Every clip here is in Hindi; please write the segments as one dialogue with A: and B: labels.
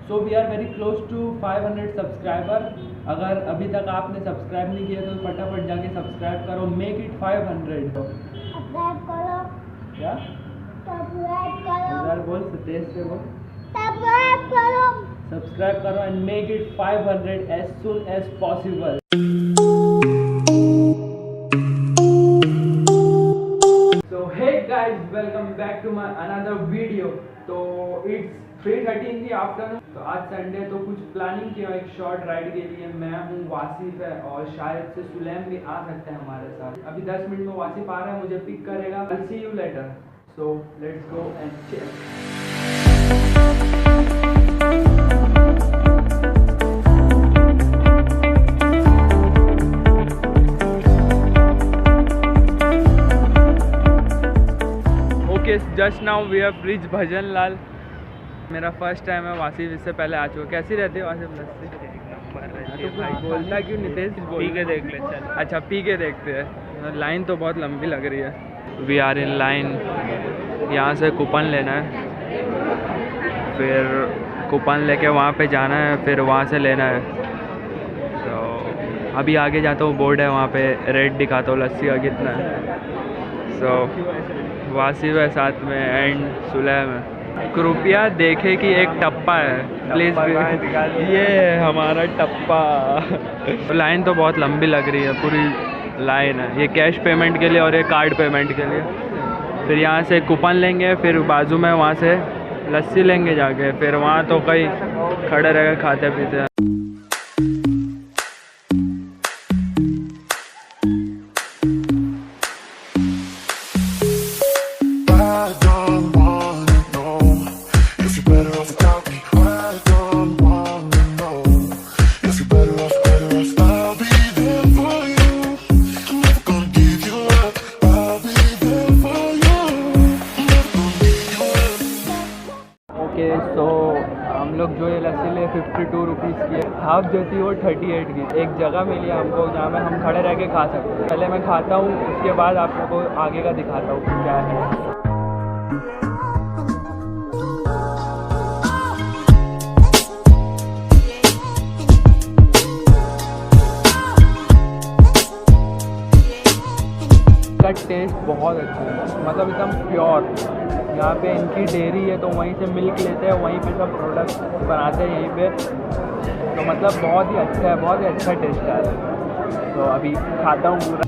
A: So we are very close to 500 subscriber. अगर अभी तक आपने सब्सक्राइब नहीं किया तो फटाफट जाके सब्सक्राइब करो, मेक इट 500।
B: सब्सक्राइब करो।
A: क्या
B: सब्सक्राइब करो।
A: यार बोल, तेज से बोल।
B: सब्सक्राइब करो।
A: सब्सक्राइब करो and make it 500 as soon as possible। So hey guys, welcome back to my another video। तो it's 3:30 in the afternoon। तो आज संडे तो कुछ प्लानिंग किया एक शॉर्ट राइड के लिए। मैं हूँ, वासिफ है और शायद से सुलैम भी आ सकते हैं हमारे साथ। अभी 10 मिनट में वासिफ आ रहा है, मुझे पिक करेगा। I'll see you later। So let's go and check। Just now we have reach Bhajan Lal. मेरा फर्स्ट टाइम है वासिफ, इससे पहले आ चुका। कैसी रहती है वासिफ लस्सी? तो भाई बोलता क्यों नितेश?
C: पी के देख ले चल।
A: अच्छा पी के देखते हैं। लाइन तो बहुत लंबी लग रही है। We are in line. यहाँ से कूपन लेना है, फिर कूपन लेके वहाँ पे जाना है, फिर वहाँ से लेना है। तो अभी आगे जाता हूँ, बोर्ड है वहाँ पे, रेट दिखाता हूँ लस्सी का कितना है। सो वासिफ है साथ में एंड सुलैम है। कृपया देखे कि एक टप्पा है प्लीज़। ये है हमारा टप्पा। लाइन तो बहुत लंबी लग रही है, पूरी लाइन है। ये कैश पेमेंट के लिए और ये कार्ड पेमेंट के लिए। फिर यहाँ से कूपन लेंगे, फिर बाजू में वहाँ से लस्सी लेंगे जाके, फिर वहाँ तो कहीं खड़े रह के खाते पीते हैं। तो हम लोग जो ये लस्सी ले 52 रुपीज़ की है, हाफ देती वो 38 की। एक जगह मिली हमको जहाँ में हम खड़े रह के खा सकते हैं। पहले मैं खाता हूँ, उसके बाद आपको आगे का दिखाता हूँ क्या है। का टेस्ट बहुत अच्छा है, मतलब एकदम प्योर। यहाँ पे इनकी डेयरी है तो वहीं से मिल्क लेते हैं, वहीं पे सब प्रोडक्ट बनाते हैं यहीं पे। तो मतलब बहुत ही अच्छा है, बहुत ही अच्छा टेस्ट है। तो अभी खाता हूँ पूरा।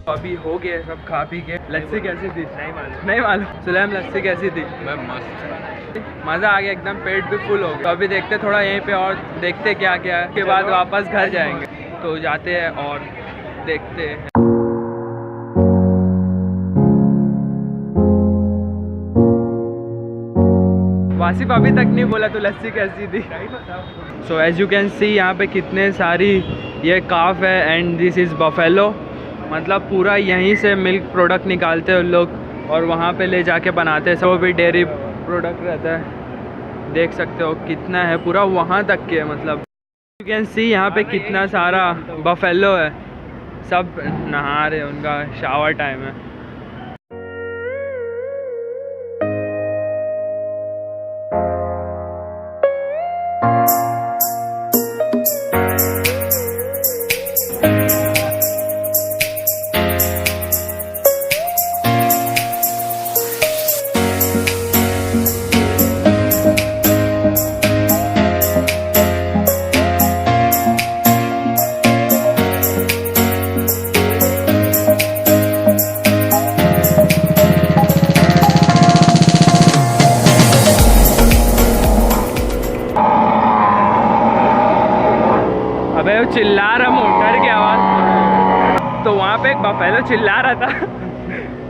A: अभी हो गया सब खा पी के। लस्सी कैसी थी? नहीं मालूम। सुलैम लस्सी कैसी थी?
C: मैं मस्त,
A: मज़ा आ गया एकदम, पेट भी फुल हो गया। तो अभी देखते थोड़ा यहीं पे और देखते क्या क्या है, उसके बाद वापस घर जाएंगे। तो जाते हैं और देखते हैं। वासिफ अभी तक नहीं बोला तो लस्सी कैसी थी? So as you can see यहाँ पे कितने सारी ये काफ है एंड दिस इज़ बफेलो। मतलब पूरा यहीं से मिल्क प्रोडक्ट निकालते हैं लोग और वहाँ पे ले जाके बनाते हैं। सब भी डेयरी प्रोडक्ट रहता है। देख सकते हो कितना है, पूरा वहाँ तक के। मतलब यू कैन सी यहाँ पे कितना सारा बफेलो है। सब नहा रहे, उनका शावर टाइम है। अबे वो चिल्ला रहा, मोटर की आवाज़। तो वहाँ पे एक बफेलो चिल्ला रहा था।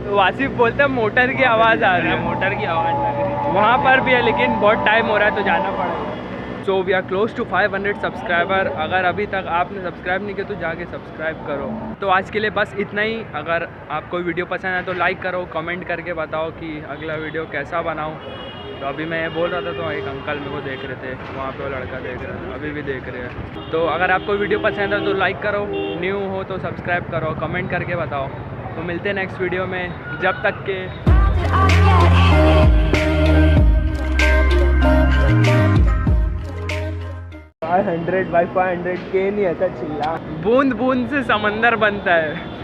A: तो वासिफ बोलता मोटर की आवाज़ आ रही है।
C: मोटर की आवाज़ लग रही है।
A: वहाँ पर भी है लेकिन बहुत टाइम हो रहा है तो जाना पड़ेगा। So we are close to 500 subscriber. अगर अभी तक आपने सब्सक्राइब नहीं किया तो जाके सब्सक्राइब करो। तो आज के लिए बस इतना ही। अगर आपको वीडियो पसंद आए तो लाइक करो, कमेंट करके बताओ कि अगला वीडियो कैसा बनाऊँ। तो अभी मैं ये बोल रहा था तो एक अंकल मेरे को देख रहे थे, वहाँ पे वो लड़का देख रहा था, अभी भी देख रहे हैं। तो अगर आपको वीडियो पसंद है तो लाइक करो, न्यू हो तो सब्सक्राइब करो, कमेंट करके बताओ। तो मिलते हैं नेक्स्ट वीडियो में, जब तक के
C: 500 by 500 के नहीं ऐसा चिल्ला।
A: बूंद बूंद से समंदर बनता है।